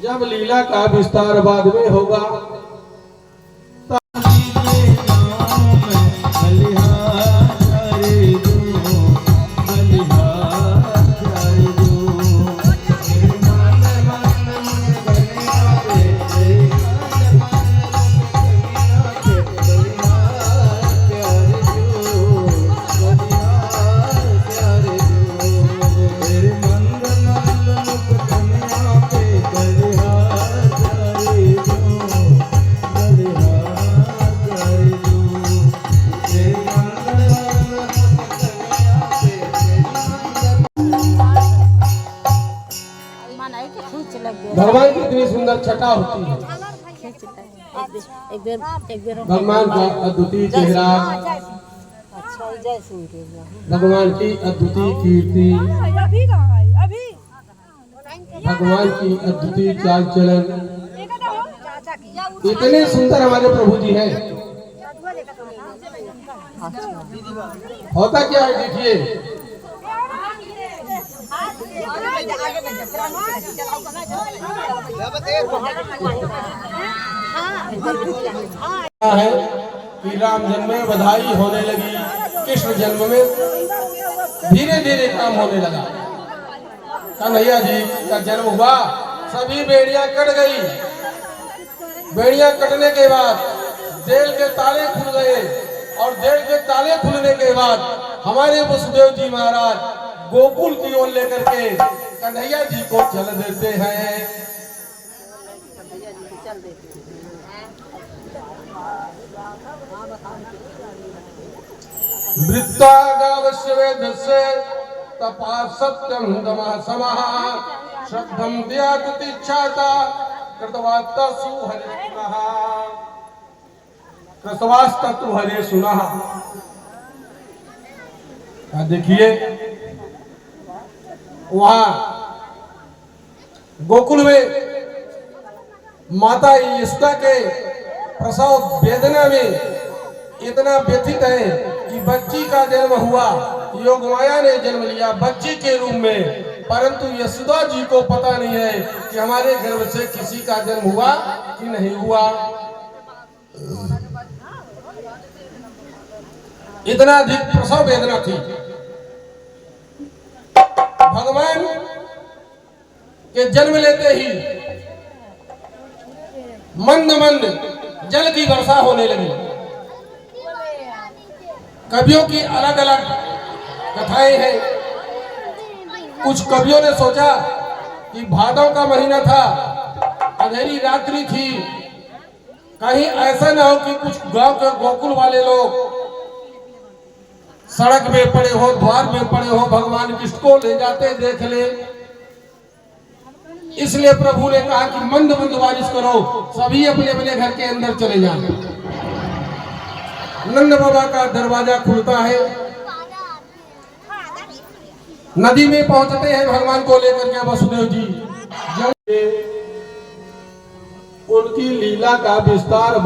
जब लीला का विस्तार बाद में होगा भगवान की इतनी सुंदर छटा होती है। भगवान का अद्वितीय चेहरा, भगवान की अद्वितीय कीर्ति, भगवान की अद्वितीय चाल चलन, इतने सुंदर हमारे प्रभु जी हैं। होता क्या है देखिए, है कि राम जन्म में बधाई होने लगी, कृष्ण जन्म में धीरे धीरे काम होने लगा। कन्हैया जी का जन्म हुआ, सभी बेड़ियां कट गई। बेड़ियां कटने के बाद जेल के ताले खुल गए और जेल के ताले खुलने के बाद हमारे वसुदेव जी महाराज गोकुल की ओर लेकर के कन्हैया जी को चल देते हैं। वृत्तागावस्य वेदस्य तपा सत्यम दमः समः श्रद्धम दयातिच्छाता कृतवास्ता सुहरे सुनः कृतवास्ता सुहरे सुनः। देखिए वहां गोकुल में माता यशोदा के प्रसव वेदना में इतना व्यथित है कि बच्ची का जन्म हुआ, योग माया ने जन्म लिया बच्ची के रूप में, परंतु यशोदा जी को पता नहीं है कि हमारे गर्भ से किसी का जन्म हुआ कि नहीं हुआ। इतना अधिक प्रसव वेदना थी। भगवान के जन्म लेते ही मंद मंद जल की वर्षा होने लगी। कवियों की अलग अलग कथाएं हैं। कुछ कवियों ने सोचा कि भादव का महीना था, अंधेरी रात्रि थी, कहीं ऐसा ना हो कि कुछ गांव के गोकुल वाले लोग सड़क में पड़े हो, द्वार में पड़े हो, भगवान कृष्ण को ले जाते देख ले। इसलिए प्रभु ने कहा कि मंद मंद बारिश करो, सभी अपने अपने घर के अंदर चले जाए। नंद बाबा का दरवाजा खुलता है, नदी में पहुंचते हैं भगवान को लेकर के वसुदेव जी। उनकी लीला का विस्तार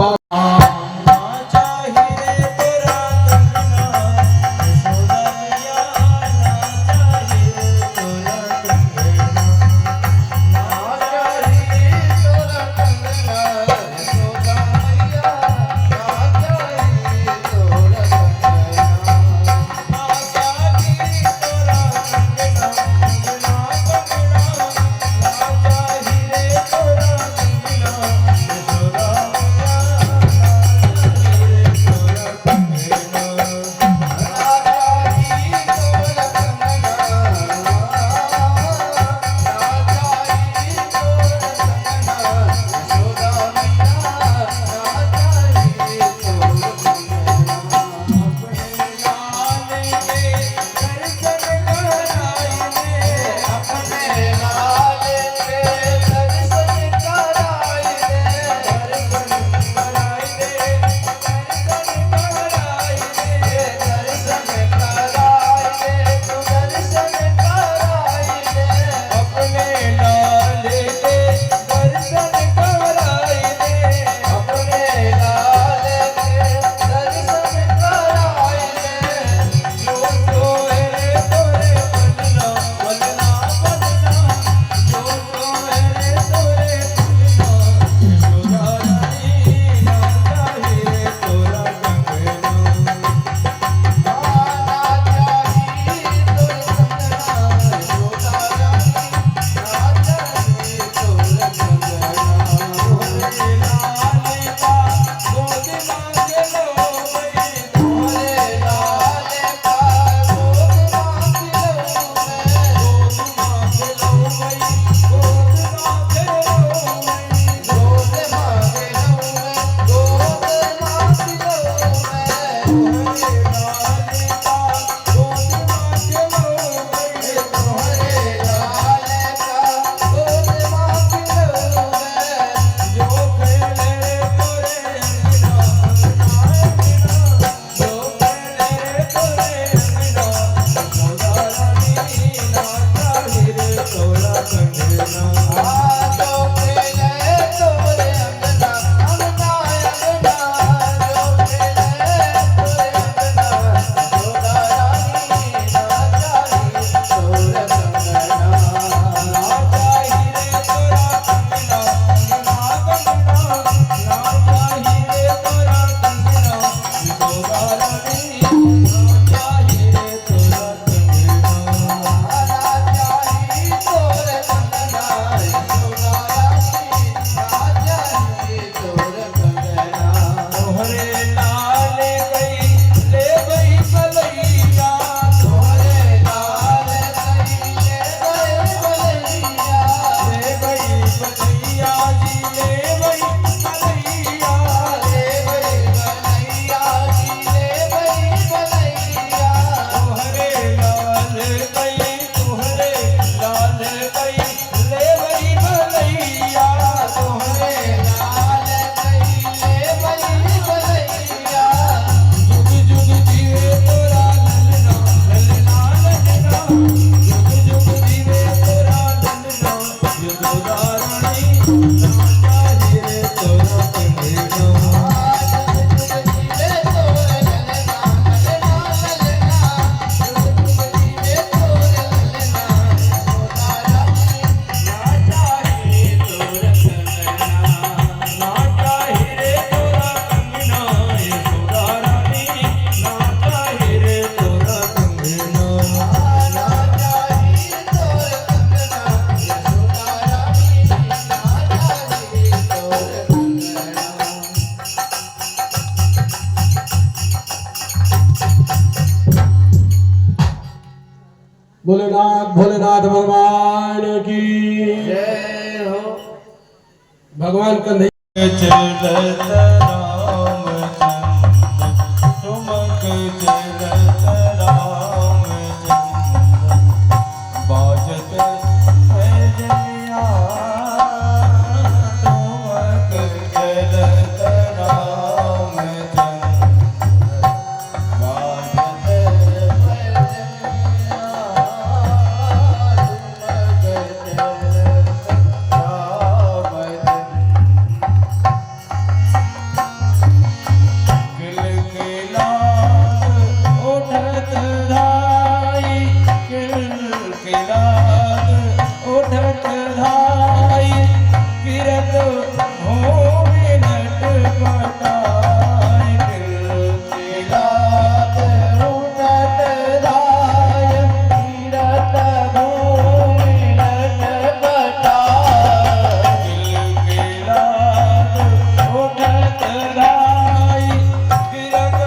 भोलेनाथ भोलेनाथ भगवान की जय हो। भगवान कन्हैया चलत रामचंद्र तुमक चलत रामचंद्र बाजत पैजनिया तुमक चलत रामचंद्र बाजत पैजनिया तुमक चलत रामचंद्र किलकिलात उठत धाई किलकिलात उठत धाई किरत भूमि नट पटाई किलकिलात उठत धाई किरत भूमि नट पटाई किलकिलात उठत धाई किरत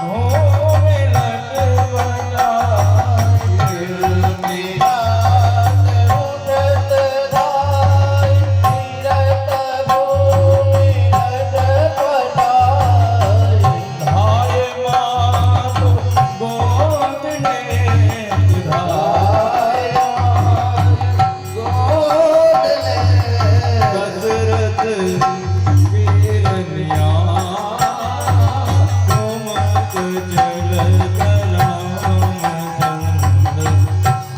भूमि नट पटाई किलकिलात उठत धाई किरत भूमि नट पटाई धाय मात गोद ने धाय गोद ने दशरथ वीरनिया तुमक चलत रामचंद्र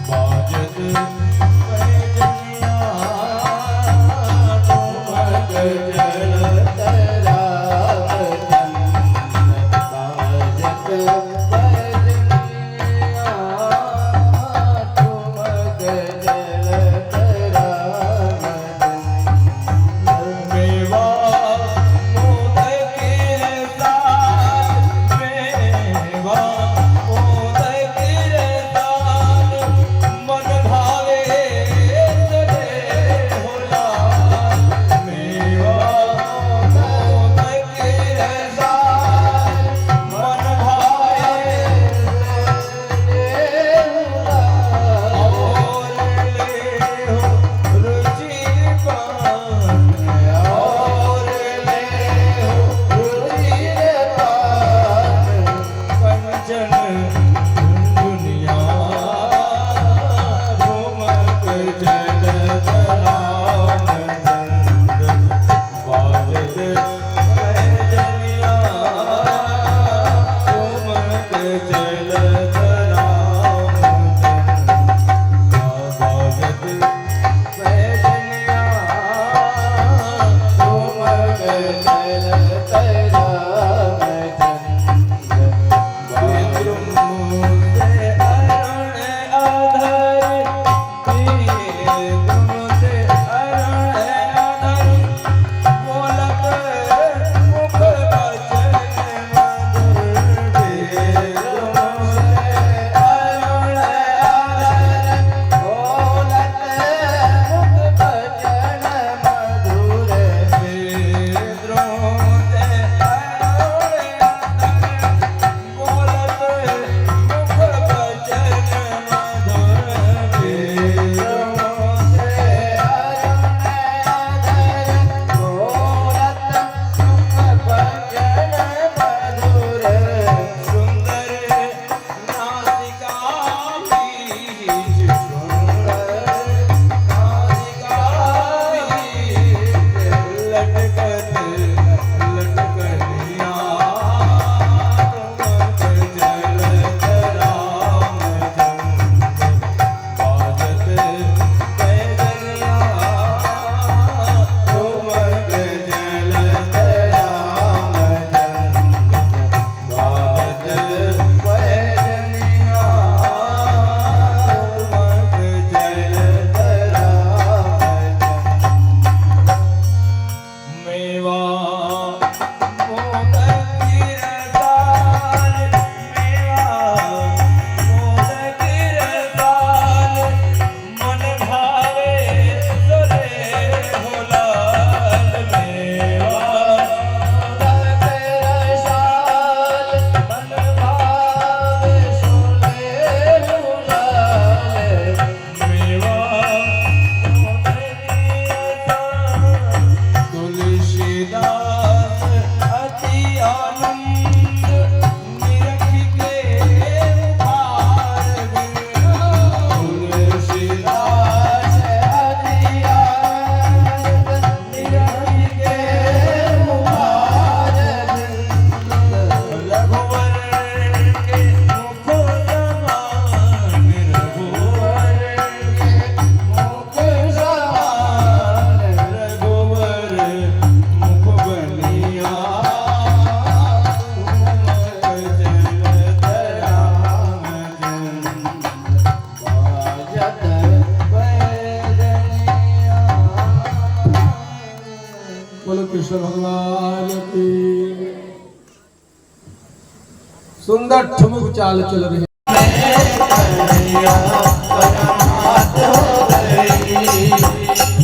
बाजत पैजनिया तुमक चलत रामचंद्र बाजत पैजनिया तुमक चलत रामचंद्र मेवा मोदक के साथ मेवा मोदक के साथ मन भावे सजे होला मेवा मोदक के साथ मन भावे सजे होला और ले हो रुचि पान और ले हो रुचि पान कंचन दुनिया घूमक चलत रामचंद्र बाजत पैजनिया घूमक चलत रामचंद्र बाजत पैजनिया घूमक चलत रामचंद्र तुमसे अरण आधर तुमसे अरण आधर बोलत मुख बचन मधुर तुमसे कृष्ण भगवान की। सुंदर ठुमक चाल चल रही है।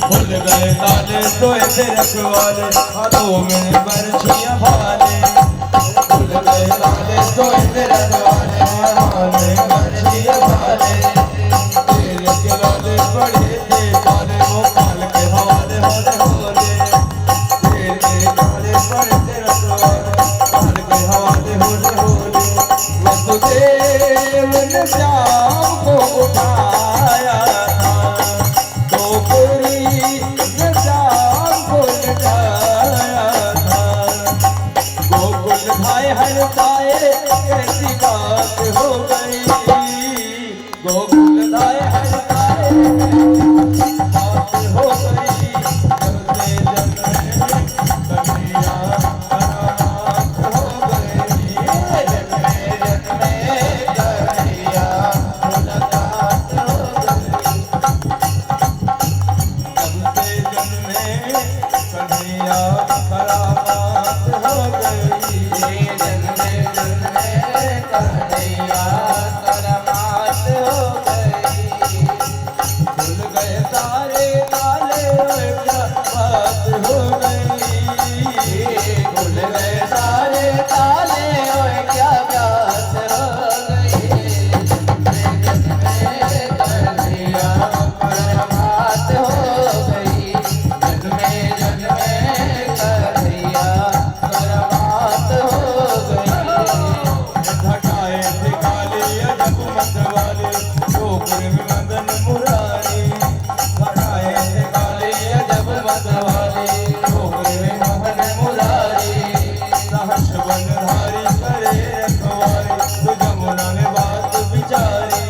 भूल गए ताले सोए थे रखवाले हाथों में बरछियां भाले। भूल गए ताले सोए थे रखवाले हाथों में बरछियां भाले। तेरे खिलौने पड़े थे काले वो काल के हवाले होले होले। तेरे काले पड़े थे रखवाले काल के हवाले होले होले। वसुदेव ने श्याम को उठाया था गोपुरी ने श्याम को लटाया था। गोकुल भाई हर पाए कैसी बात हो गई। गोकुल भाई हर पाए बात हो गई। जमते जन्मे कन्हैया करामात हो गई। जन्मे जन्मे कन्हैया मुलाकात हो गई। जमते जन्मे कन्हैया करामात हो गई। जन्मे जन्मे कन्हैया करामात हो गई। भूल गए सारे ताले क्या बात हो गई। भूल गए सारे ताले क्या बात हो गई। जन्मे कन्हैया करामात हो गई। जन्मे जन्मे कन्हैया करामात हो गई। घटाए थे काले अजब मत वाले गोकुल में मदन मुरारी। घटाए थे काले अजब मत वाले गोकुल में मदन मुरारी। सहस बनधारी करे रखवारी तो जमुना में बात बिचारी।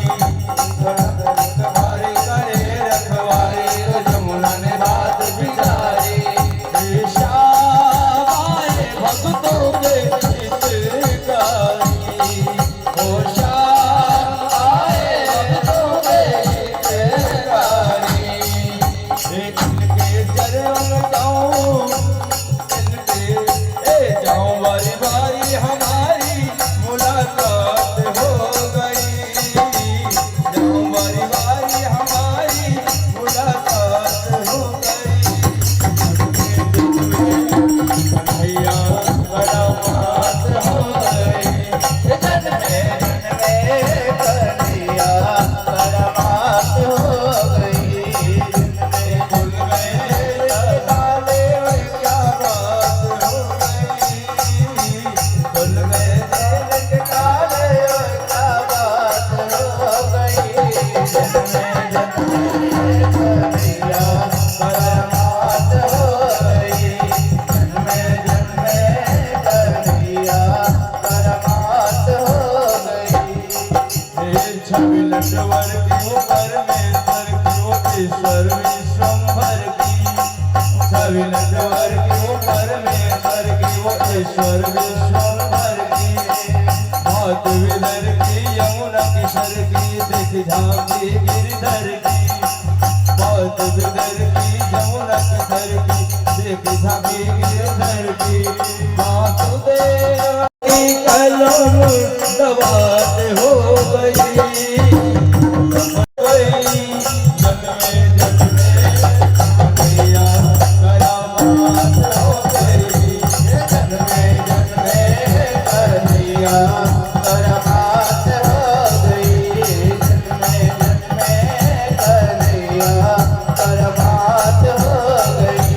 रखवारी करे रखवारी तो जमुना ने बात बिचारी। श्याम आए भक्तों के हितकारी। ओ श्याम आए भक्तों के हितकारी। इनके चरण गाऊं इनके जाऊं बारी बारी हमारी मुलाकात हो गई। जाऊं बारी बारी हमारी मुलाकात हो गई। कन्हैया करामात हो गई। जन्मे जन्मे कन्हैया करामात हो गई। भूल गए ताले क्या बात हो गई। भूल गए ताले क्या बात हो गई। जन्मे जन्मे कन्हैया करामात हो गई। जन्मे जन्मे कन्हैया करामात हो गई। छवि नटवर की परमेश्वर की ईश्वर विश्वम्भर की। छवि नटवर की परमेश्वर की ईश्वर विश्वम्भर की। भात विदर की यमुना किशोर की देख झांकी गिरधर की। भात विदर की यमुना किशोर की देख झांकी गिरधर की। वासुदेव की कलम दवात हो गई। जन्मे जन्मे कन्हैया करामात हो गई। जन्मे जन्मे कन्हैया करामात हो गई। जन्मे जन्मे कन्हैया करामात हो गई।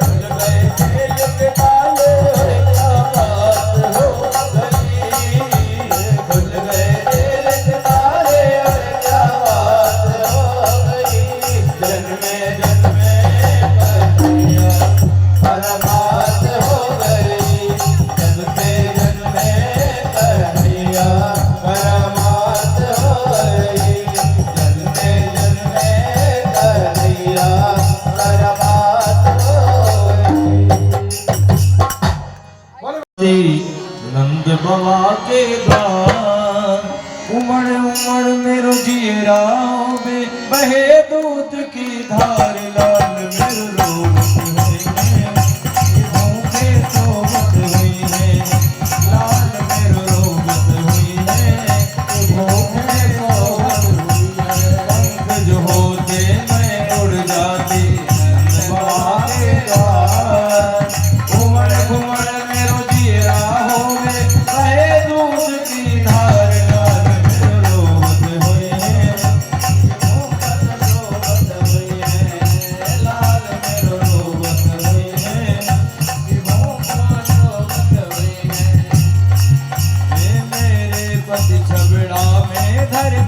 भूल गए खेल के ताले क्या बात हो गई। भूल गए खेल के ताले क्या बात हो गई। जन्मे जन्मे कन्हैया करामात हो गई। जन्मे जन्मे कन्हैया करामात हो गई। जन्मे जन्मे कन्हैया करामात हो गई। नंद बाबा के द्वार उमड़ उमड़ मेरो जीरा में बहे दूध की धार। लाल मेरो रोग है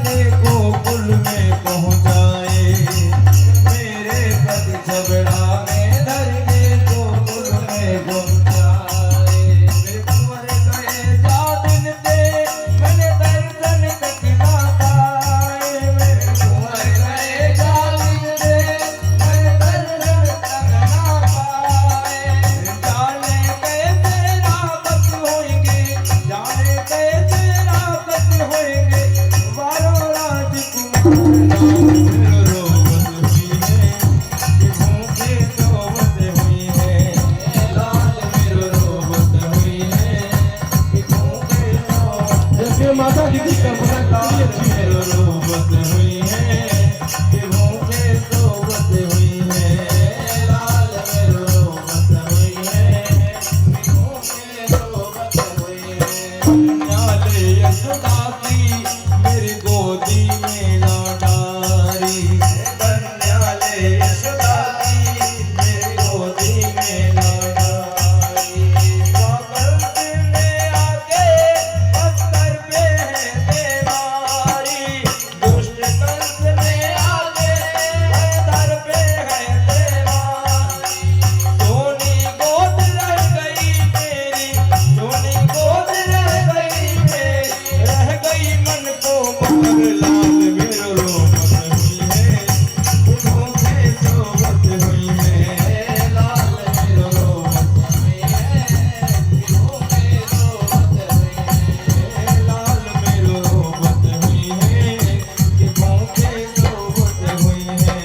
जाने गोकुल में पहुँचाए, मेरे पति छबड़ा में धर के गोकुल में पहुँचाए। मेरे कुंवर गए जा दिन थे, मैंने दर्शन तक ना पाए। मेरे कुंवर गए जा दिन थे, मैंने दर्शन तक ना पाए। जाने कैसे रावत होंगे, जाने कैसे रावत होंगे, वारों राजकुमार रोवत हुई है, कि भूखे सोवत हुई है। लाल मेरो रोवत हुई है, कि भूखे सोवत। जैसे माता जी की कल्पना काफी अच्छी है। रोवत हुई है, कि भूखे सोवत हुई है। लाल मेरो रोवत हुई है, कि भूखे सोवत हुई है। न्याले यशोदा की मेरी गोदी में लाडारी, न्याले यशोदा की मेरी गोदी में लाडारी। पागल में आके पत्थर पे है तेवारी, दुष्ट कंस में आके पत्थर पे है तेवारी। सोनी गोद रह गई मेरी, सोनी गोद रह गई मेरी, रह गई मन को मगर। लाल मेरो रोवत हुई है, कि भूखे सोवत हुई है। लाल मेरो रोवत हुई है, कि भूखे सोवत हुई है। लाल मेरो रोवत हुई है, कि भूखे सोवत हुई है।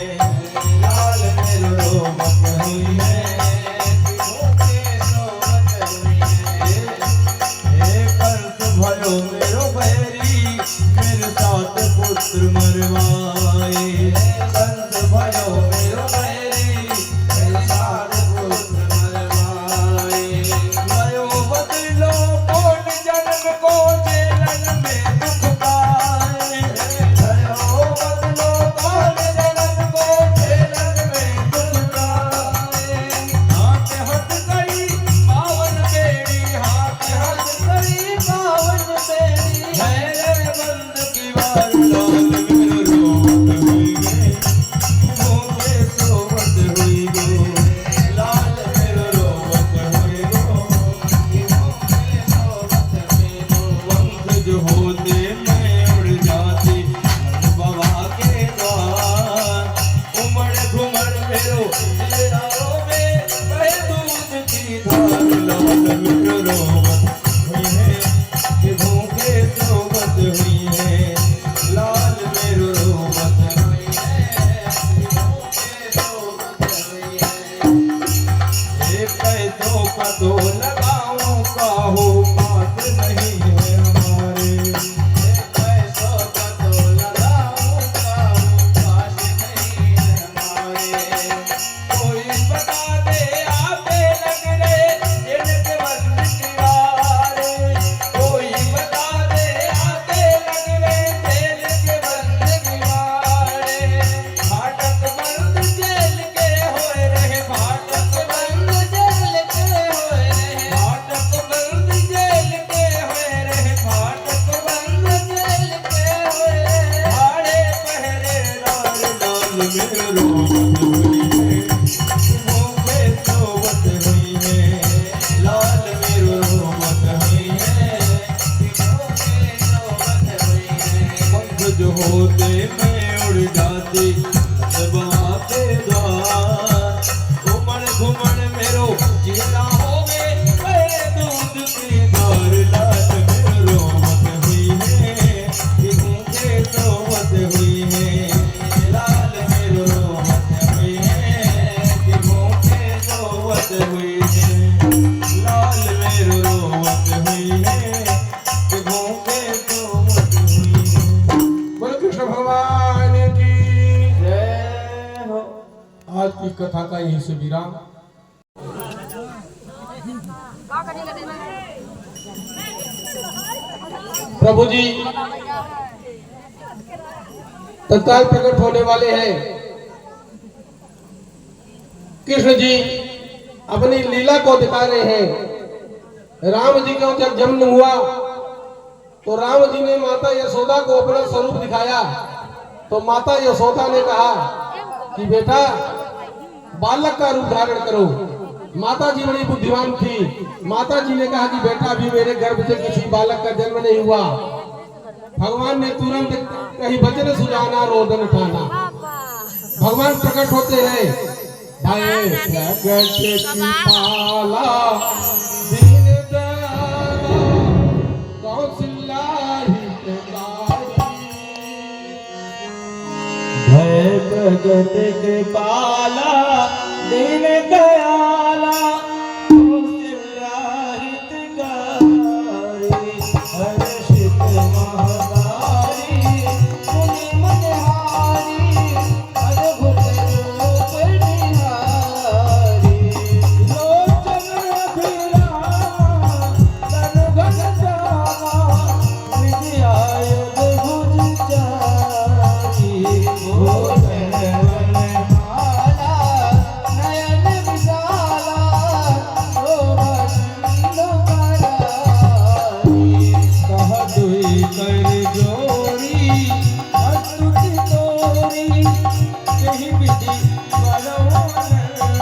लाल मेरो रोवत हुई है, कि भूखे सोवत हुई है। कंस भयो मेरो बैरी, मेरे साथ पुत्र मरवाए। कंस भयो मेरो बैरी, मेरे साथ पुत्र मरवाए। भयो बदलो कोट जन्म को, जेलन में दुख पाए। भयो बदलो कोट जन्म को, जेलन में दुख पाए। हाथ हट गई पावन बेड़ी, हाथ हट गई पावन बेड़ी। मेरे बंद की वार, लाल मेरो रोवत हुई है, कि भूखे सोवत हुई गो। लाल मेरो रोवत हुई गो, कि भूखे सोवत हुई गो। पंख जो होते मैं उड़ जाती बाबा के द्वार। उमड़ घुमड़ मेरो चेहरा रोवे, बहे दूध की धार। लाल मेरो रोवत हुई है, कि भूखे सोवत हुई है। लाल मेरो रोवत हुई है, कि भूखे सोवत हुई है। एक पैसों का तो लगाऊं काहू, पास नहीं है हमारे। एक पैसों का तो लगाऊं काहू, पास नहीं है हमारे। कोई बता दे आते लग रहे इनके बंद की वारे। कोई बता दे आते लग रहे जेल के बंद की वारे। फाटक बंद जेल के होए रहे, फाटक बंद जेल के होए रहे। फाटक बंद जेल के होए रहे, फाटक बंद जेल के होए रहे। भाड़े पहरेदार, लाल मेरो रोवत हुई है, कि भूखे सोवत हुई है। लाल मेरो रोवत हुई है, कि भूखे सोवत हुई है। पंख जो होते मैं उड़ जाती बाबा के द्वार। घुमड़ घुमड़ मेरो चेहरा होवे, बहे दूध की धार। लाल मेरो रोवत हुई है, कि भूखे सोवत हुई है। लाल मेरो रोवत हुई है, कि भूखे सोवत हुई है। लाल मेरो रोवत हुई है, कि भूखे सोवत हुई है। बोलो कृष्ण भगवान की। जय हो। आज की कथा का यहीं से विराम। प्रभु जी तत्काल प्रकट होने वाले हैं। कृष्ण जी अपनी लीला को दिखा रहे हैं। राम जी का जब जन्म हुआ तो राम जी ने माता यशोदा को अपना स्वरूप दिखाया। तो माता यशोदा ने कहा कि बेटा बालक का रूप धारण करो। माता जी बड़ी बुद्धिमान थी। माता जी ने कहा कि बेटा अभी मेरे गर्भ से किसी बालक का जन्म नहीं हुआ। भगवान ने तुरंत कहीं वचन सुझाना रोदन ठाना। भगवान प्रकट होते हैं, भय प्रगट कृपाला दीन दयाला कौशल्या हितकारी। भय प्रगट कृपाला दीन दयाला कौशल्या हितकारी। हर्षित महतारी मुनि मनहारी अद्भुत रूप निहारी। लोचन अभिरामा तनु घन श्यामा विद्यायुध भुज चारी। भोजन वनमाला नयन विशाला शोभा सुंदरारी। कह दुई कर जोड़ी अस्तुति तोरी यही विधि बलवनता।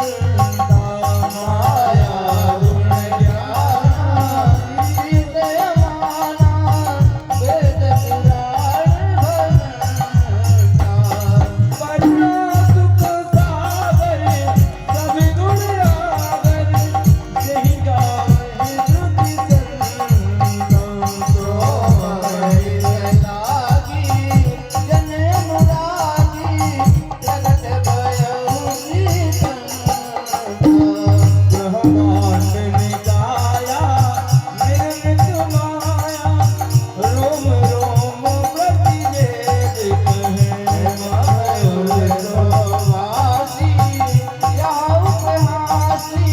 माया गुण ज्ञान हृदय माना वेद पुराण भजनता। पढ़ना सुख सागर सभी गुण आगर यही गावहि श्रुति संतम। सोहरि लागी जन्म लागी प्रगट भयउ श्रीसंता। ब्रह्मांड निकाया निर्मित माया रोम रोम प्रतिवेद कहे। मयूर वासी या उपहासी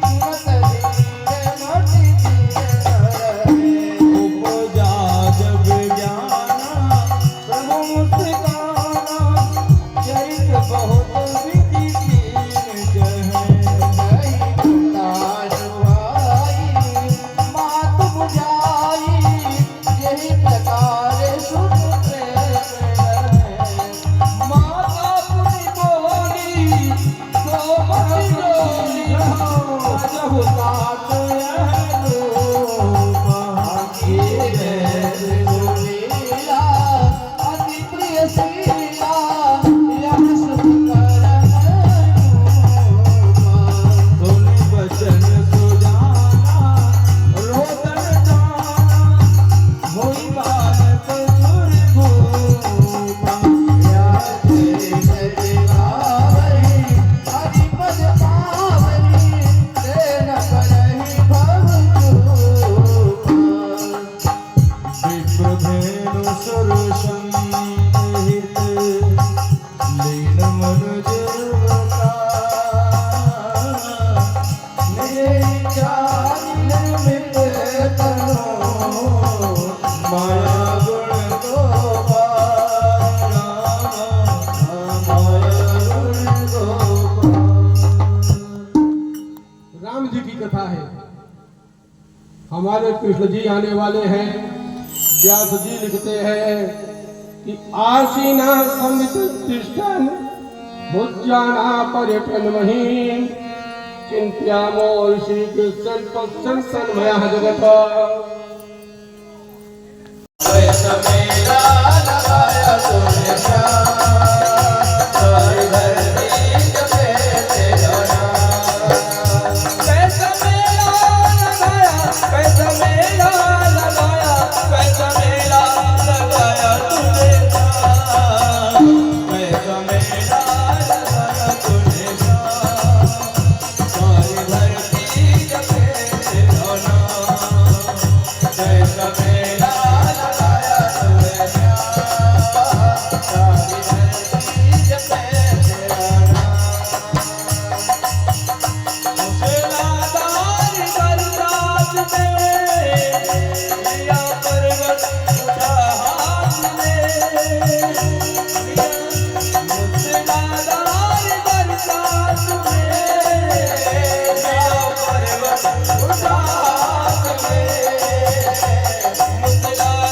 मत धीर मति रहे। उपजा जब ज्ञाना प्रभु मुस्काना चरित बहुत विधि कीन कहे। नहीं तारुआई मात बुझाई यही प्रकार सुख प्रेम रहे। माता पुनि बोली सो मति डोली जहु तात यह रूपा। किए लीला अति प्रिय शीला यह सुख करन रूपा। सुनि बचन सुजाना रोदन जाना होई बालक सुरभूपा। या तेरी गावरी हरिपद पावनी तेन करहि भव चूपा। विप्रधेनु सुरसंहित लीन मनुज रूपा। निचारि निर्मित तनो माया गुण गोपाल माया गुण गोपाल। राम जी की कथा है। हमारे कृष्ण जी आने वाले हैं। व्यास जी लिखते हैं कि आसीना समित तिष्ठन भुज्याना पर्यटन महीन चिंत्यामो श्री कृष्ण पक्षन सन्मया जगत। मेरा लगाया तूने श्याम सारी धरती जपे तेरा नाम। कैसा मेला लगाया कैसा मेला लगाया कैसा मेला लगाया तूने श्याम। कैसा मेला लगाया तूने श्याम सारी धरती जपे तेरा नाम। कैसा मेला लगाया तूने श्याम सारी धरती जपे तेरा नाम। मुसलाधार बरसात में लिया पर्वत उठा हाथ में। मुसलाधार बरसात में लिया पर्वत उठा हाथ में। मुसलाधार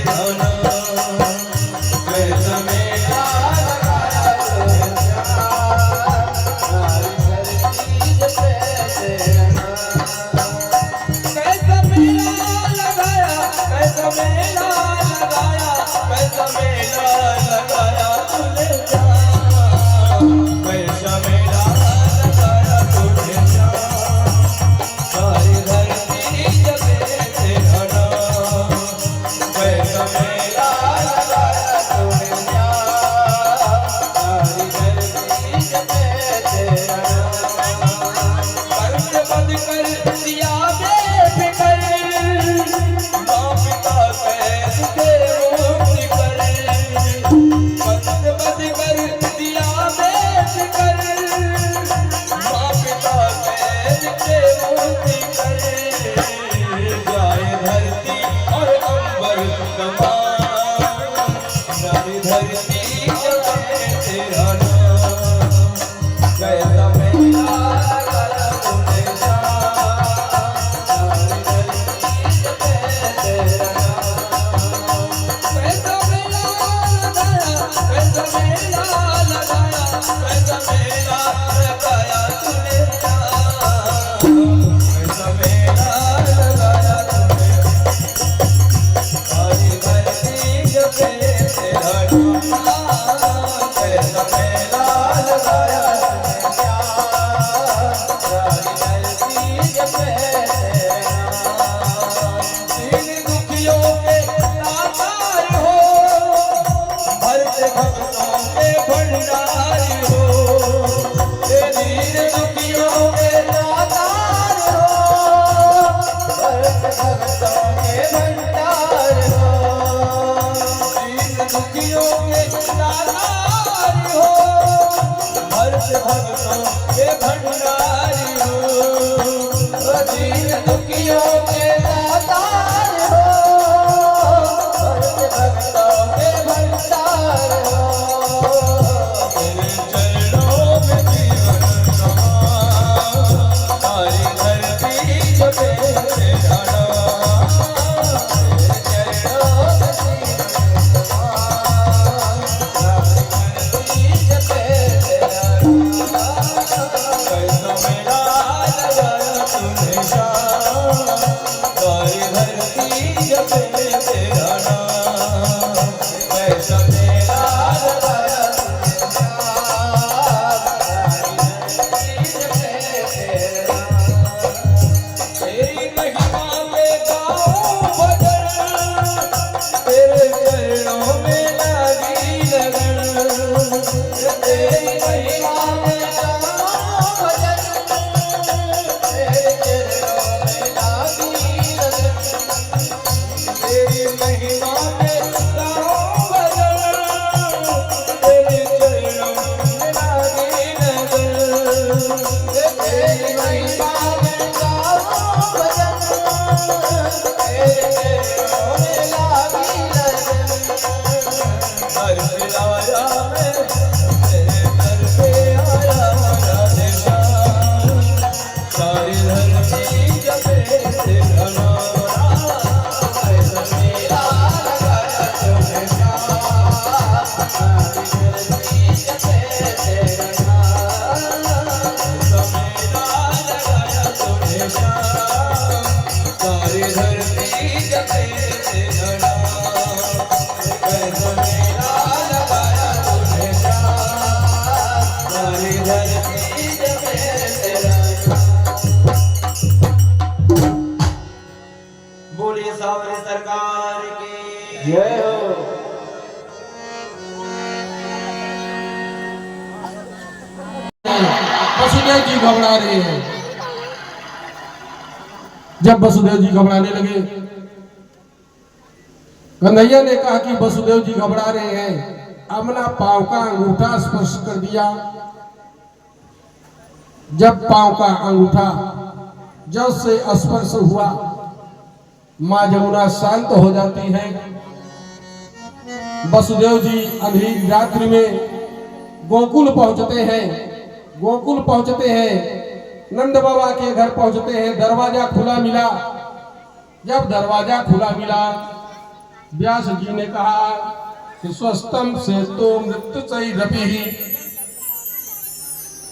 धना कैसा मेला लगाया तूने प्यार सारी धरती जपे कैसा मेला लगाया कैसा मेला लगाया कैसा मेला लगाया तूने कैसा मेला लगाया तूने सारी धरती जपे धना कैसा मेला लगाया तूने सारी धरती जपे धना कर्म बंद कर दिया बेफिकर माँ पिता कैद के मुक्ति कर बंद कर दिया बेफिकर माँ पिता कैद के मुक्ति कर जाए धरती और अंबर कमान सारी धरती जपे तेरा नाम कैसा मेला लगाया तूने सारी धरती जपे तेरा नाम कैसा मेला लगाया कैसा मेला लगाया कैसा मेला लगाया तूने कैसा मेला लगाया तूने सारी धरती जपे तेरा नाम कैसा मेला लगाया तूने सारी धरती जपे तेरा नाम दीन दुखियों के दातार हो भरते भक्तों के भंडारी हो दीन दुखियों के दातार हो भरते भक्तों के भंडार हो दीन दुखियों के दातार हो भरते भक्तों के भंडारी हो दीन दुखियों के दातार हो भरते भक्तों के भंडार हो तेरे चरणों में जीवन समा सारी धरती जपे तेरा नाम तेरे चरणों में जीवन समा सारी धरती जपे तेरा नाम कैसा मेला लगाया तूने सारी धरती जपे तेरा नाम कैसा मेला लगाया तूने सारी धरती जपे तेरा नाम तेरी महिमा में गाऊं भजन तेरे चरणों में लागी लगन तेरी महिमा में गाऊं भजन तेरे चरणों में लागी लगन तेरी महिमा में गाऊं भजन तेरे चरणों में लागी लगन तेरी महिमा में गाऊं भजन तेरे चरणों में लागी लगन घर पे आया मैं तेरे घर पे आया राधे श्याम सारी धरती जपे तेरा नाम कैसा मेला लगाया तूने सारी धरती जपे तेरा नाम कैसा मेला लगाया तूने सारी धरती जपे तेरा नाम कैसा मेला लगाया तूने सारी धरती जपे तेरा बोलिए सावरे सरकार की जय हो वसुदेव जी घबरा रहे हैं। जब वसुदेव जी घबराने लगे, कन्हैया ने कहा कि वसुदेव जी घबरा रहे हैं, अपना पांव का अंगूठा स्पर्श कर दिया। जब पांव का अंगूठा जब से स्पर्श हुआ, मां जमुना शांत हो जाती है। वसुदेव जी अंधेरी रात्रि में गोकुल पहुंचते हैं। गोकुल पहुंचते हैं, नंद बाबा के घर पहुंचते हैं। दरवाजा खुला मिला। जब दरवाजा खुला मिला व्यास जी ने कहा कि स्वस्थम से तो मृत्यु सही रवि ही,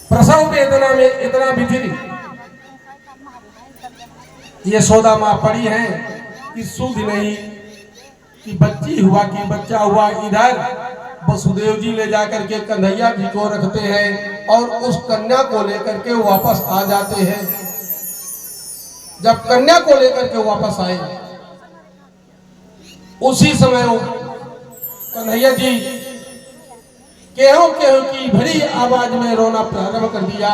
प्रसव वेदना में इतना विधिर यशोदा मां पड़ी है कि सुध नहीं कि बच्ची हुआ कि बच्चा हुआ। इधर वसुदेव जी ले जाकर के कन्हैया जी को रखते हैं और उस कन्या को लेकर के वापस आ जाते हैं। जब कन्या को लेकर के वापस आए उसी समय वो कन्हैया जी केहों केहों की भरी आवाज में रोना प्रारंभ कर दिया।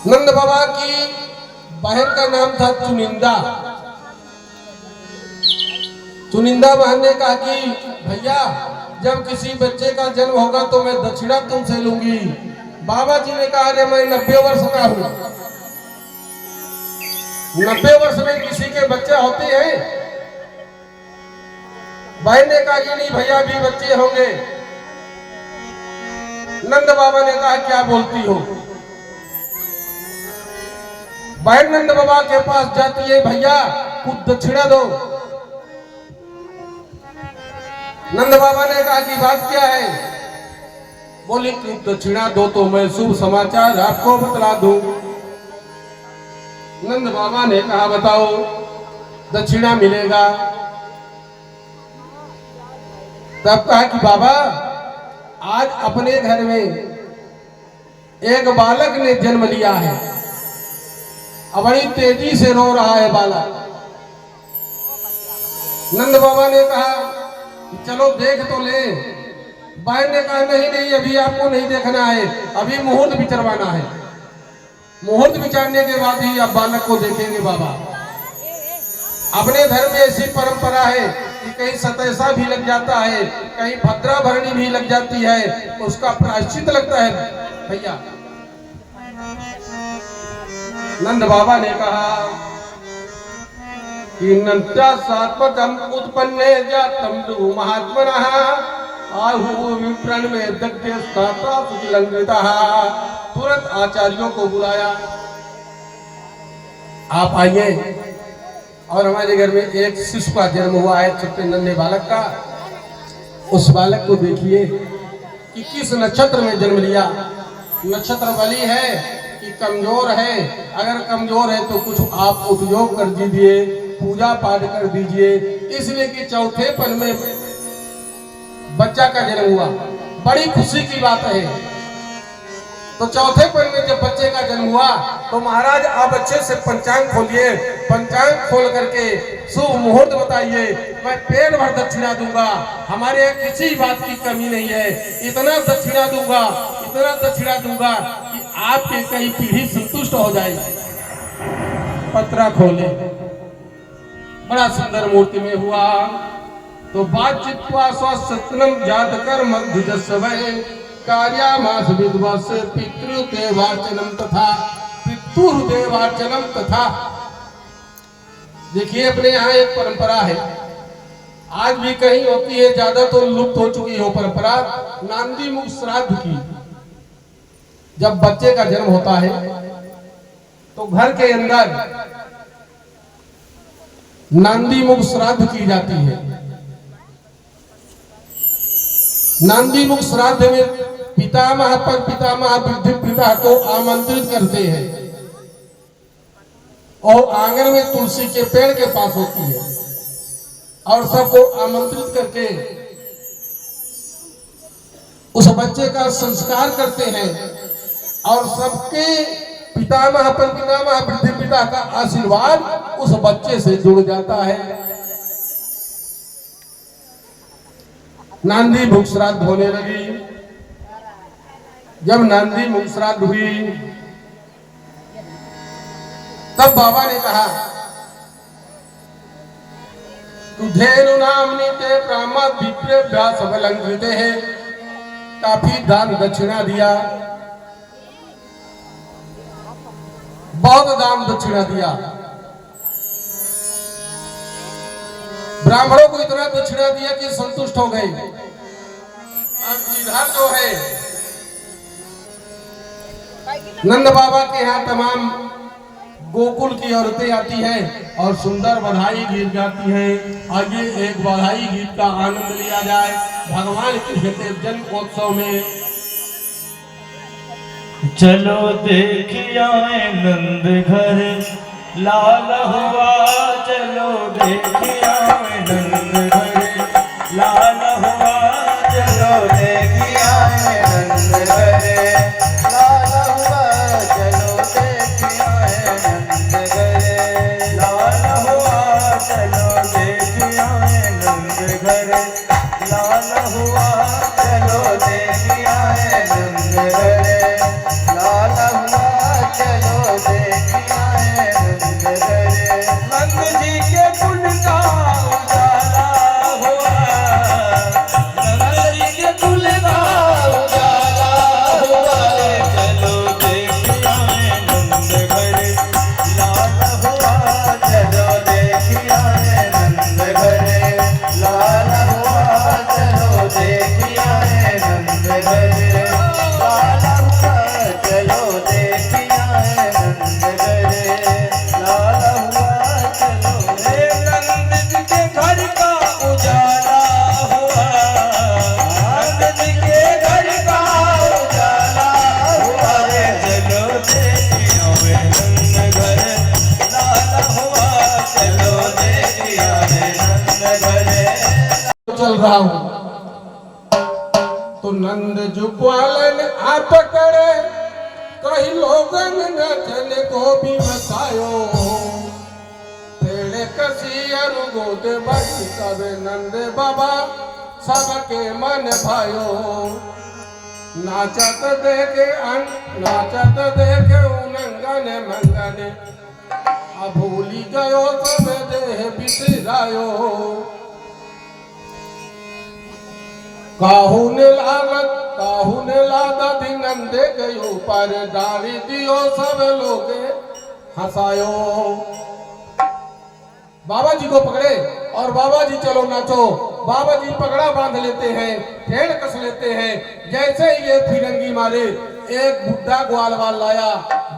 नंद बाबा की बहन का नाम था चुनिंदा। चुनिंदा बहन ने कहा कि भैया जब किसी बच्चे का जन्म होगा तो मैं दक्षिणा तुमसे लूंगी। बाबा जी ने कहा अरे मैं 90 वर्ष का हूं, 90 वर्ष में किसी के बच्चे होते हैं? बहन ने कहा कि नहीं भैया भी बच्चे होंगे। नंद बाबा ने कहा क्या बोलती हो? बहन नंद बाबा के पास जाती है, भैया कुछ दक्षिणा दो। नंद बाबा ने कहा कि बात क्या है? बोली कि दक्षिणा दो तो मैं शुभ समाचार आपको बतला दूं। नंद बाबा ने कहा बताओ, दक्षिणा मिलेगा। तब कहा कि बाबा आज अपने घर में एक बालक ने जन्म लिया है, अब बड़ी तेजी से रो रहा है बालक। नंद बाबा ने कहा चलो देख तो ले। बहन ने कहा नहीं नहीं अभी आपको नहीं देखना है, अभी मुहूर्त विचारवाना है। मुहूर्त विचारने के बाद ही आप बालक को देखेंगे। बाबा अपने धर्म में ऐसी परंपरा है कि कहीं सतैसा भी लग जाता है, कहीं भद्रा भरणी भी लग जाती है, तो उसका प्रायश्चित लगता है भैया। नंद बाबा ने कहा कि नंत्या सात्वतम उत्पन्ने जातम महात्मनः आहु विप्रण में दग्धे स्थाता सुतिलंकृतः। तुरंत आचार्यों को बुलाया, आप आइए। और हमारे घर में एक शिशु का जन्म हुआ है, छोटे नन्हे बालक का। उस बालक को देखिए कि किस नक्षत्र में जन्म लिया। नक्षत्र बली है कि कमजोर है? अगर कमजोर है तो कुछ आप उपयोग कर दीजिए, पूजा पाठ कर दीजिए। इसलिए कि चौथे पन में बच्चा का जन्म हुआ, बड़ी खुशी की बात है। तो चौथे पन में जब बच्चे का जन्म हुआ तो महाराज आप अच्छे से पंचांग खोलिए, पंचांग खोल करके शुभ मुहूर्त बताइए, मैं पेट भर दक्षिणा दूंगा, हमारे यहाँ किसी बात की कमी नहीं है। इतना दक्षिणा दूंगा, इतना दक्षिणा दूंगा कि आपके कई पीढ़ी संतुष्ट हो जाएगी। पत्रा खोले, बड़ा सुंदर मूर्ति में हुआ। तो बातचित्वा स्वसत्नम जात कर मध्युजस्वय कार्यामास विद्वास पितृदेवार्चनम तथा पितृदेवार्चनम तथा। देखिए अपने यहाँ एक परंपरा है, आज भी कहीं होती है, ज्यादा तो लुप्त हो चुकी है परंपरा, नांदी मुख श्राद्ध की। जब बच्चे का जन्म होता है तो घर के अंदर नांदी मुख श्राद्ध की जाती है। नांदी मुख श्राद्ध में पितामह पर पितामह वृद्ध पिता को आमंत्रित करते हैं और आंगन में तुलसी के पेड़ के पास होती है और सबको आमंत्रित करके उस बच्चे का संस्कार करते हैं और सबके पितामह पर पितामह वृद्ध पिता का आशीर्वाद उस बच्चे से जुड़ जाता है। नांदी मुख श्राद्ध होने लगी। जब नांदी मुख श्राद्ध हुई तब बाबा ने कहा तुधेनु नामनी ते ब्राह्मण विप्रेभ्यास बलंकृते है। काफी दान दक्षिणा दिया, बहुत दान दक्षिणा दिया। ब्राह्मणों को इतना दक्षिणा दिया कि संतुष्ट हो गए। अब इधर जो है नंद बाबा के यहाँ तमाम गोकुल की औरतें आती हैं और सुंदर बधाई गीत गाती हैं। आइए एक बधाई गीत का आनंद लिया जाए भगवान कृष्ण के जन्मोत्सव में। चलो देखिया नंद घर लाल हुआ, चलो देखिया नंद घर लाल हुआ, चलो देखिया नंद घर लाल हुआ, चलो देखिया नंद घर लाल हुआ, चलो देखिया नंद घर लाल हुआ, चलो देखिया नंद घर लाल हुआ, चलो देखिया नंद घर। नंद जी के गुण का उजाला हुआ, नंद जी के गुण का उजाला हुआ, चलो देखिया नंद घर लाल हुआ, चलो देखिया नंद घर लाल हुआ, चलो देखिया नंद घर लाल हुआ, चलो देखिया नंद घर लाल हुआ, चलो नंद जी के घर का उजाला हुआ, नंद जी के घर का उजाला हुआ, चलो देखिया नंद घर लाल हुआ, चलो देखिया नंद घर। चल रहा हूँ तो नंद जुग्वालन आ पकड़े, कई लोगन नचन को भी बसायो, तेरे कसियर गोद बड़ी सब नंद बाबा सबके मन भायो। नाचत देखे उनंगन मंगन, अब भूली गयो सब देह बिसरायो। काहुन लादा नंदे गयो पर डाली दियो सब लोग हंसायो। बाबा जी को पकड़े और बाबा जी चलो नाचो। बाबा जी पकड़ा बांध लेते हैं, ठेड़ कस लेते हैं। जैसे ही ये फिरंगी मारे, एक बुढ़ा ग्वालवाल लाया,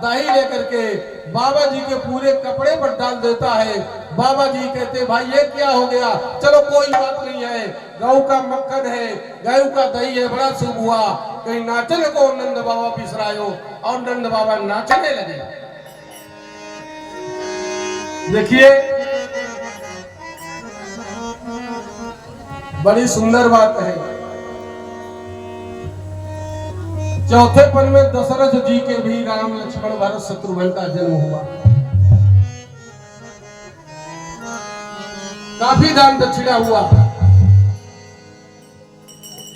दही लेकर के बाबा जी के पूरे कपड़े पर डाल देता है। बाबा जी कहते भाई ये क्या हो गया? चलो कोई बात नहीं है, गऊ का मक्खन है, गऊ का दही है, बड़ा शुभ हुआ। कहीं नाचने को नंद बाबा पिसरायो और नंद बाबा नाचने लगे। देखिए बड़ी सुंदर बात है। चौथे पन में दशरथ जी के भी राम लक्ष्मण भरत शत्रुघ्न का जन्म हुआ। काफी दान दक्षिणा हुआ।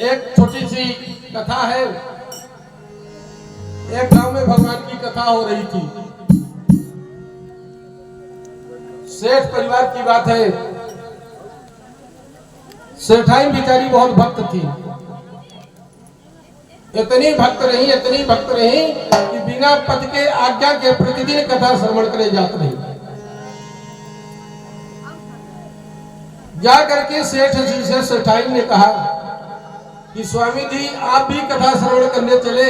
एक छोटी सी कथा है। एक गांव में भगवान की कथा हो रही थी। सेठ परिवार की बात है। सेठाई बेचारी बहुत भक्त थी। इतनी भक्त रही कि बिना पति के आज्ञा के प्रतिदिन कथा श्रवण करे जात रही। जा करके सेठ जी से सेठाई ने कहा कि स्वामी जी आप भी कथा श्रवण करने चले।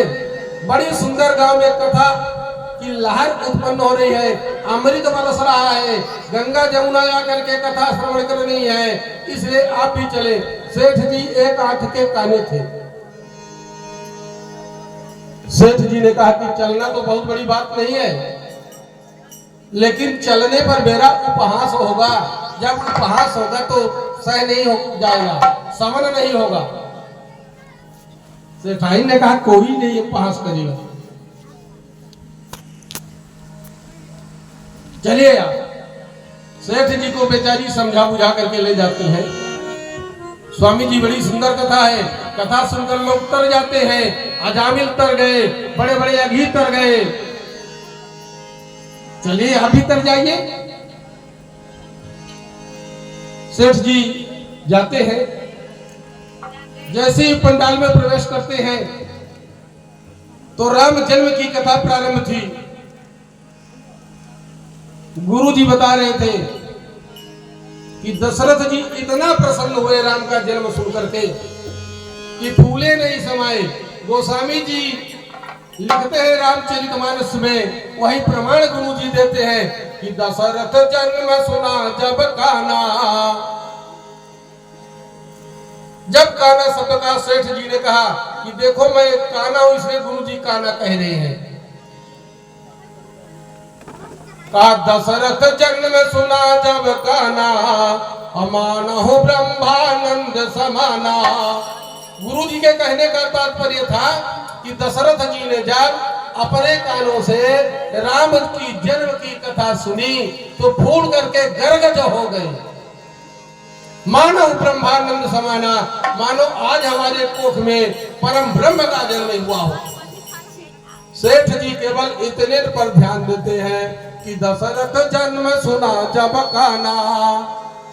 बड़ी सुंदर गांव में कथा की लहर उत्पन्न हो रही है, अमृत बरस रहा है, गंगा जमुना आकर के कथा श्रवण करनी है, इसलिए आप भी चले। सेठ जी एक आंख के काने थे। सेठ जी ने कहा कि चलना तो बहुत बड़ी बात नहीं है, लेकिन चलने पर मेरा उपहास होगा। जब उपहास होगा तो सह नहीं हो जाएगा, समन नहीं होगा। सेठाई ने कहा कोई नहीं उपहास करेगा, चलिए आप। सेठ जी को बेचारी समझा बुझा करके ले जाती है। स्वामी जी बड़ी सुंदर कथा है, कथा सुनकर लोग तर जाते हैं। अजामिल तर गए, बड़े बड़े अघी तर गए। चलिए आप भी तर जाइए। सेठ जी जाते हैं। जैसे ही पंडाल में प्रवेश करते हैं तो राम जन्म की कथा प्रारंभ थी। गुरु जी बता रहे थे कि दशरथ जी इतना प्रसन्न हुए राम का जन्म सुन करके कि फूले नहीं समाये। गोस्वामी जी लिखते हैं रामचरितमानस में, वही प्रमाण गुरु जी देते हैं कि दशरथ जन्म सुना जब काना। जब काना शब्द का सेठ जी ने कहा कि देखो मैं काना हूं, इसलिए गुरु जी काना कह रहे हैं। कहा दशरथ जन्म सुना जब काना, अमान हो ब्रह्मानंद समाना। गुरु जी के कहने का तात्पर्य था कि दशरथ जी ने जब अपने कानों से राम की जन्म की कथा सुनी तो फूल करके गर्गज हो गए। मानो ब्रह्मानंद समाना, मानो आज हमारे कोख में परम ब्रह्म का जन्म हुआ हो। सेठ जी केवल इतने पर ध्यान देते हैं कि दशरथ जन्म सुना जब काना।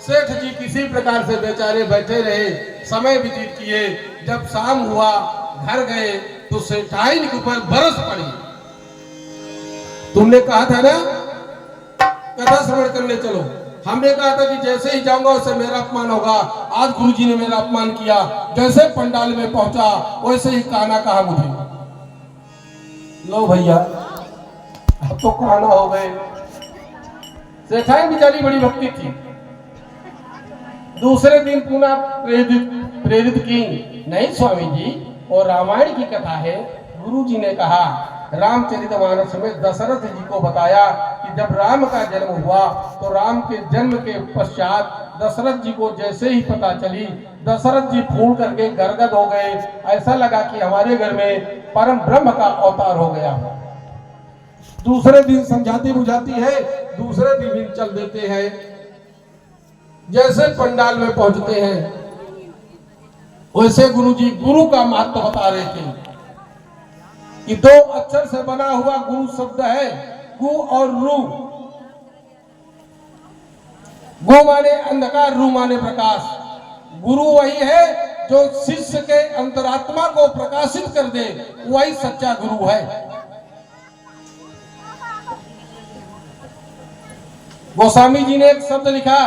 सेठ जी किसी प्रकार से बेचारे बैठे रहे, समय व्यतीत किए। जब शाम हुआ घर गए तो सेठाइन के ऊपर बरस पड़ी। तुमने कहा था ना कथा श्रवण करने चलो, हमने कहा था कि जैसे ही जाऊंगा उससे मेरा अपमान होगा। आज गुरुजी ने मेरा अपमान किया। जैसे पंडाल में पहुंचा वैसे ही काना कहा मुझे। लो भैया अब तो काना हो गए। सेठाइन बेचारी बड़ी भक्ति थी। दूसरे दिन पुनः प्रेरित की, नहीं स्वामी जी और रामायण की कथा है। गुरु जी ने कहा रामचरितमानस में दशरथ जी को बताया कि जब राम का जन्म हुआ तो राम के जन्म के पश्चात दशरथ जी को जैसे ही पता चली, दशरथ जी फूल करके गदगद हो गए। ऐसा लगा कि हमारे घर में परम ब्रह्म का अवतार हो गया। दूसरे दिन समझाती बुझाती है, दूसरे दिन चल देते हैं। जैसे पंडाल में पहुंचते हैं वैसे गुरुजी गुरु का महत्व बता रहे थे कि 2 अक्षर से बना हुआ गुरु शब्द है, गु और रू। गु माने अंधकार, रू माने प्रकाश। गुरु वही है जो शिष्य के अंतरात्मा को प्रकाशित कर दे, वही सच्चा गुरु है। गोस्वामी जी ने एक शब्द लिखा,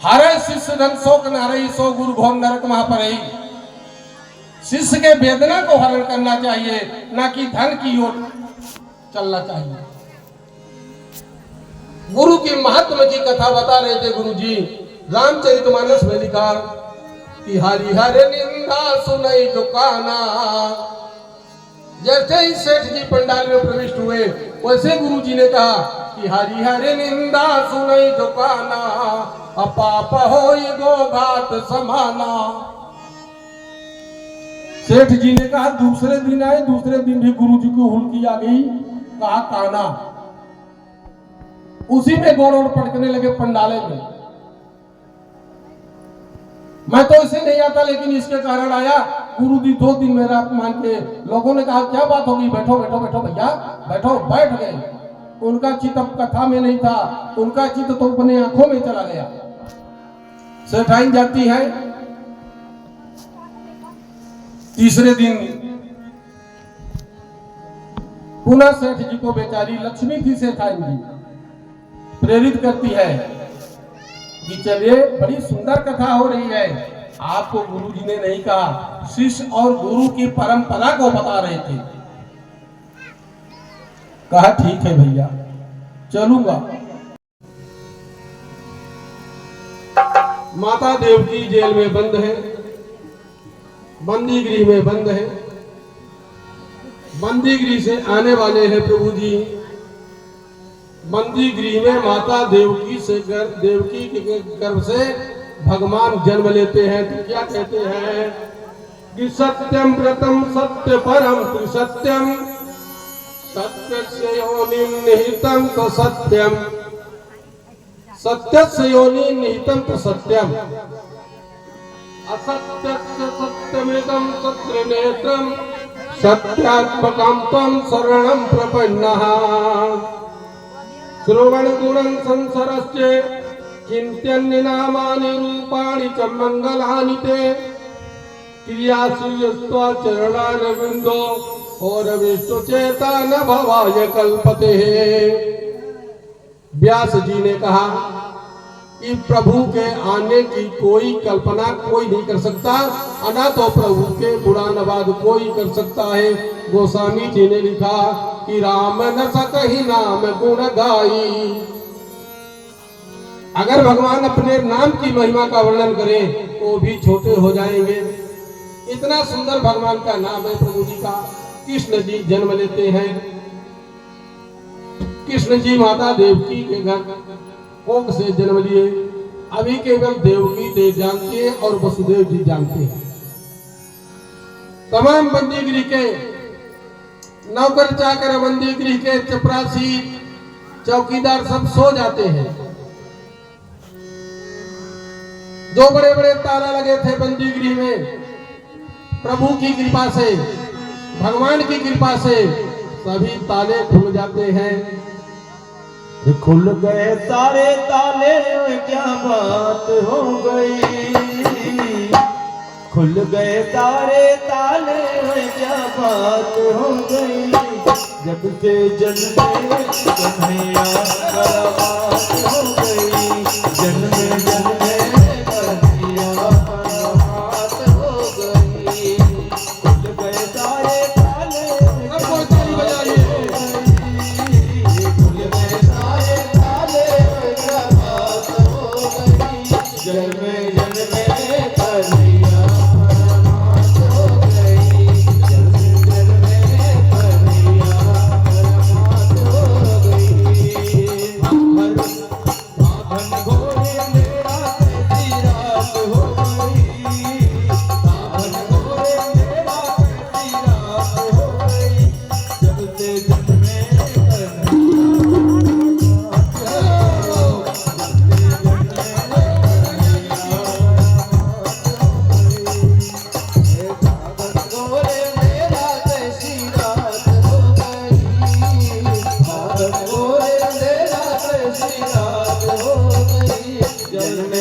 हरे शिष्य धन शोक नारई सो गुरु भोम नरक महापरई। शिष्य के वेदना को हरण करना चाहिए, ना कि धन की ओर चलना चाहिए। गुरु की महत्व की कथा बता रहे थे गुरु जी। रामचरितमानस में लिखा कि हरि हरि निंदा सुनई दुकाना। जैसे ही सेठ जी पंडाल में प्रविष्ट हुए वैसे गुरु जी ने कहा कि हरि हरि निंदा सुनई दुकाना, अपाप होई गो घात समाना। सेठ जी ने कहा दूसरे दिन आए, दूसरे दिन भी गुरु जी को हुल्की आ गई। कहा काना। उसी में गोड़ पटकने लगे पंडाले में। मैं तो इसे नहीं आता, लेकिन इसके कारण आया। गुरु जी 2 दिन मेरा अपमान किए। लोगों ने कहा क्या बात होगी, बैठो बैठो बैठो भैया बैठो। बैठ गए। उनका चित्त अब कथा में नहीं था, उनका चित्त तो अपने आंखों में चला गया। सेठाइन जाती है। तीसरे दिन पुनः सेठ जी को, बेचारी लक्ष्मी थी सेठाइन जी, प्रेरित करती है कि चलिए बड़ी सुंदर कथा हो रही है। आपको गुरु जी ने नहीं कहा, शिष्य और गुरु की परंपरा को बता रहे थे। कहा ठीक है भैया चलूंगा। माता देवकी जेल में बंद है, बंदी गृह में बंद है। बंदी गृह से आने वाले हैं प्रभु जी। बंदी गृह में माता देवकी के गर्भ से भगवान जन्म लेते हैं। तो क्या कहते हैं कि सत्यम व्रतम सत्य परम त्रिसत्यम, सत्यस्य योनिं निहितं तो सत्यम, सत्यस्य योनि निहितं तो सत्यम, असत्यस्य सत्यमेकं सत्यनेत्रं, सत्यात्मकं त्वं शरणं प्रपन्नः। श्रवण गुणं संसरस्य चिन्त्यन्य नामानि रूपाणि च मंगलानि ते, क्रियासु यस्त्वा चरणारविन्दो और विष्णु चेतन भवाय कल्पते। व्यास जी ने कहा कि प्रभु के आने की कोई कल्पना कोई नहीं कर सकता, अना तो प्रभु के बुलानवाद कोई कर सकता है। गोस्वामी जी ने लिखा कि राम न सकहि नाम गुण गाई। अगर भगवान अपने नाम की महिमा का वर्णन करें तो भी छोटे हो जाएंगे। इतना सुंदर भगवान का नाम है प्रभु जी का। कृष्ण जी जन्म लेते हैं। कृष्ण जी माता देवकी के घर कोख से जन्म लिए। अभी केवल देवकी देव जानती है और वसुदेव जी जानते हैं। तमाम बंदीगिरी के नौकर चाकर, बंदीगिरी के चपरासी, चौकीदार सब सो जाते हैं। जो बड़े बड़े ताला लगे थे बंदीगिरी में, प्रभु की कृपा से, भगवान की कृपा से सभी ताले खुल जाते हैं। खुल गए सारे ताले, क्या बात हो गई। खुल गए सारे ताले, क्या बात हो गई। जब से जन्मे कन्हैया बर्बाद हो गई। जन्मे जन्मे कन्हैया बर्बाद हो गई। खुल गए सारे ताले, सबको ताली बजाइए। खुल गए सारे ताले, क्या बात हो गई। जन्मे जन्मे कन्हैया बर्बाद हो गई। जन्मे जन्मे कन्हैया बर्बाद हो गई। भागन घोड़े मेरा कैसी रात हो गई। भागन घोड़े मेरा कैसी रात हो गई। जब से जन्मे जन्मे